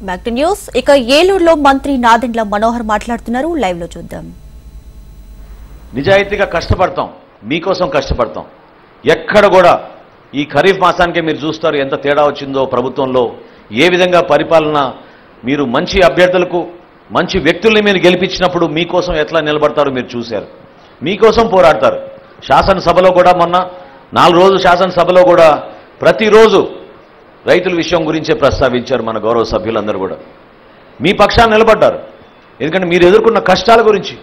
Back to news. ఇక ఏలూరులో మంత్రి నాదెండ్ల మనోహర్ మాట్లాడుతున్నారు. లైవ్ లో చూద్దాం. నిజాయితీగా కష్టపడతాం, మీకోసం కష్టపడతాం. ఎక్కడ కూడా ఈ ఖరీఫ్ మాసానికే మీరు చూస్తారు ఎంత తేడా వచ్చిందో ప్రభుత్వంలో. ఏ విధంగా పరిపాలన, మీరు మంచి అభ్యర్థులకు మంచి వ్యక్తుల్ని మీరు గెలిపించినప్పుడు మీకోసం ఎట్లా నిలబడతారో మీరు చూశారు. మీకోసం పోరాడతారు. శాసనసభలో కూడా మొన్న 4 రోజులు శాసనసభలో కూడా ప్రతిరోజు రైతుల విషయం గురించే ప్రస్తావించారు మన గౌరవ సభ్యులందరూ కూడా. మీ పక్షాన్ని నిలబడ్డారు. ఎందుకంటే మీరు ఎదుర్కొన్న కష్టాల గురించి,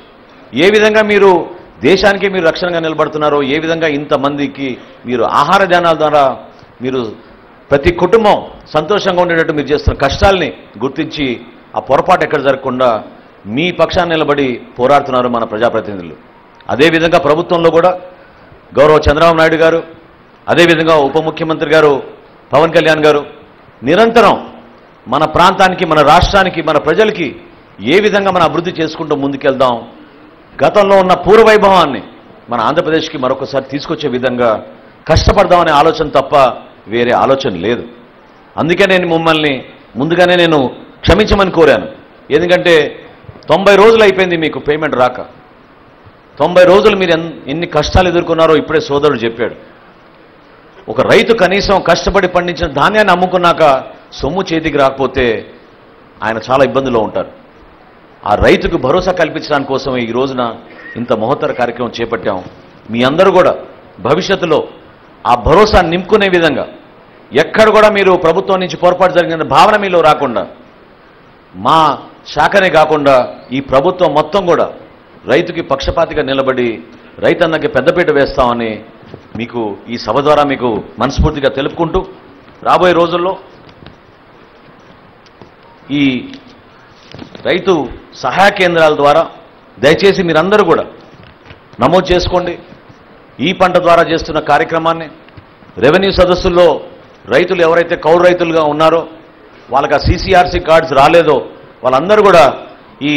ఏ విధంగా మీరు దేశానికి మీరు రక్షణగా నిలబడుతున్నారో, ఏ విధంగా ఇంతమందికి మీరు ఆహార ధాన్యాల ద్వారా మీరు ప్రతి కుటుంబం సంతోషంగా ఉండేటట్టు మీరు చేస్తున్న కష్టాల్ని గుర్తించి ఆ పొరపాటు ఎక్కడ జరగకుండా మీ పక్షాన్ని నిలబడి పోరాడుతున్నారు మన ప్రజాప్రతినిధులు. అదేవిధంగా ప్రభుత్వంలో కూడా గౌరవ చంద్రబాబు నాయుడు గారు, అదేవిధంగా ఉప ముఖ్యమంత్రి గారు పవన్ కళ్యాణ్ గారు నిరంతరం మన ప్రాంతానికి, మన రాష్ట్రానికి, మన ప్రజలకి ఏ విధంగా మనం అభివృద్ధి చేసుకుంటూ ముందుకెళ్దాం, గతంలో ఉన్న పూర్వవైభవాన్ని మన ఆంధ్రప్రదేశ్కి మరొకసారి తీసుకొచ్చే విధంగా కష్టపడదామనే ఆలోచన తప్ప వేరే ఆలోచన లేదు. అందుకే నేను మిమ్మల్ని ముందుగానే నేను క్షమించమని కోరాను. ఎందుకంటే 90 రోజులు అయిపోయింది మీకు పేమెంట్ రాక. 90 రోజులు మీరు ఎన్ని కష్టాలు ఎదుర్కొన్నారో ఇప్పుడే సోదరుడు చెప్పాడు. ఒక రైతు కనీసం కష్టపడి పండించిన ధాన్యాన్ని అమ్ముకున్నాక సొమ్ము చేతికి రాకపోతే ఆయన చాలా ఇబ్బందుల్లో ఉంటారు. ఆ రైతుకు భరోసా కల్పించడానికి కోసం ఈ రోజున ఇంత మహత్తర కార్యక్రమం చేపట్టాం. మీ అందరూ కూడా భవిష్యత్తులో ఆ భరోసా నింపుకునే విధంగా ఎక్కడ కూడా మీరు ప్రభుత్వం నుంచి పొరపాటు జరిగిన భావన మీలో రాకుండా, మా శాఖనే కాకుండా ఈ ప్రభుత్వం మొత్తం కూడా రైతుకి పక్షపాతిగా నిలబడి రైతన్నకి పెద్దపీట వేస్తామని మీకు ఈ సభ ద్వారా మీకు మనస్ఫూర్తిగా తెలుపుకుంటూ, రాబోయే రోజుల్లో ఈ రైతు సహాయ కేంద్రాల ద్వారా దయచేసి మీరందరూ కూడా నమోదు చేసుకోండి. ఈ పంట ద్వారా చేస్తున్న కార్యక్రమాన్ని రెవెన్యూ సదస్సుల్లో రైతులు ఎవరైతే కౌలు రైతులుగా ఉన్నారో, వాళ్ళకి ఆ CCRC కార్డ్స్ రాలేదో వాళ్ళందరూ కూడా ఈ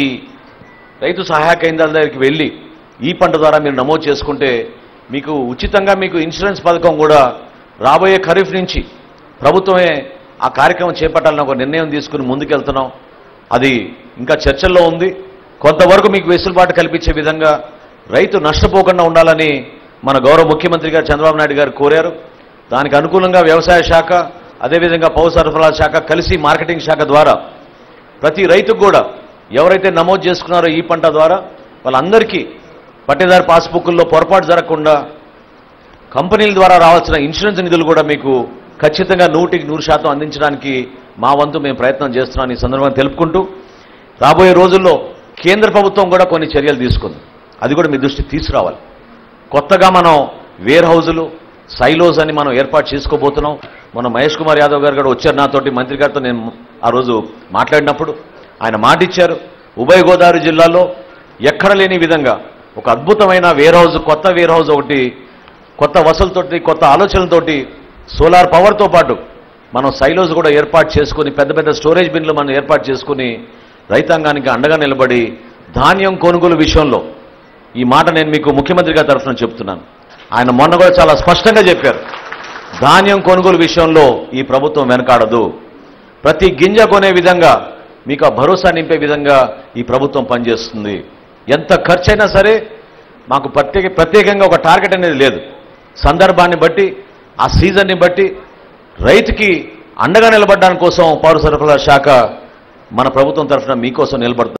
రైతు సహాయ కేంద్రాల దగ్గరికి వెళ్ళి ఈ పంట ద్వారా మీరు నమోదు చేసుకుంటే మీకు ఉచితంగా మీకు ఇన్సూరెన్స్ పథకం కూడా రాబోయే ఖరీఫ్ నుంచి ప్రభుత్వమే ఆ కార్యక్రమం చేపట్టాలని ఒక నిర్ణయం తీసుకుని ముందుకెళ్తున్నాం. అది ఇంకా చర్చల్లో ఉంది. కొంతవరకు మీకు వెసులుబాటు కల్పించే విధంగా రైతు నష్టపోకుండా ఉండాలని మన గౌరవ ముఖ్యమంత్రి గారు చంద్రబాబు నాయుడు గారు కోరారు. దానికి అనుకూలంగా వ్యవసాయ శాఖ, అదేవిధంగా పౌర సరఫరాల శాఖ కలిసి మార్కెటింగ్ శాఖ ద్వారా ప్రతి రైతుకు కూడా ఎవరైతే నమోదు చేసుకున్నారో ఈ పంట ద్వారా వాళ్ళందరికీ పట్టేదారు పాస్బుక్ల్లో పొరపాటు జరగకుండా కంపెనీల ద్వారా రావాల్సిన ఇన్సూరెన్స్ నిధులు కూడా మీకు ఖచ్చితంగా 100% అందించడానికి మా వంతు మేము ప్రయత్నం చేస్తున్నాం ఈ సందర్భంగా తెలుపుకుంటూ, రాబోయే రోజుల్లో కేంద్ర ప్రభుత్వం కూడా కొన్ని చర్యలు తీసుకుంది. అది కూడా మీ దృష్టికి తీసుకురావాలి. కొత్తగా మనం వేర్ హౌజులు, సైలోస్ అని మనం ఏర్పాటు చేసుకోబోతున్నాం. మన మహేష్ కుమార్ యాదవ్ గారు కూడా వచ్చారు నాతోటి, మంత్రి గారితో నేను ఆ రోజు మాట్లాడినప్పుడు ఆయన మాట ఇచ్చారు. ఉభయ గోదావరి జిల్లాలో ఎక్కడ లేని విధంగా ఒక అద్భుతమైన వేర్ హౌజ్, కొత్త వేర్ హౌజ్ ఒకటి, కొత్త వసతులతోటి, కొత్త ఆలోచనలతోటి, సోలార్ పవర్తో పాటు మనం సైలోస్ కూడా ఏర్పాటు చేసుకుని, పెద్ద పెద్ద స్టోరేజ్ బిన్లు మనం ఏర్పాటు చేసుకుని రైతాంగానికి అండగా నిలబడి ధాన్యం కొనుగోలు విషయంలో ఈ మాట నేను మీకు ముఖ్యమంత్రి గారి తరఫున చెప్తున్నాను. ఆయన మొన్న కూడా చాలా స్పష్టంగా చెప్పారు, ధాన్యం కొనుగోలు విషయంలో ఈ ప్రభుత్వం వెనకాడదు. ప్రతి గింజ కొనే విధంగా మీకు ఆ భరోసా నింపే విధంగా ఈ ప్రభుత్వం పనిచేస్తుంది. ఎంత ఖర్చైనా సరే మాకు ప్రత్యేకంగా ఒక టార్గెట్ అనేది లేదు. సందర్భాన్ని బట్టి, ఆ సీజన్ని బట్టి రైతుకి అండగా నిలబడడానికి కోసం పౌర సరఫరాల శాఖ మన ప్రభుత్వం తరఫున మీకోసం నిలబడుతుంది.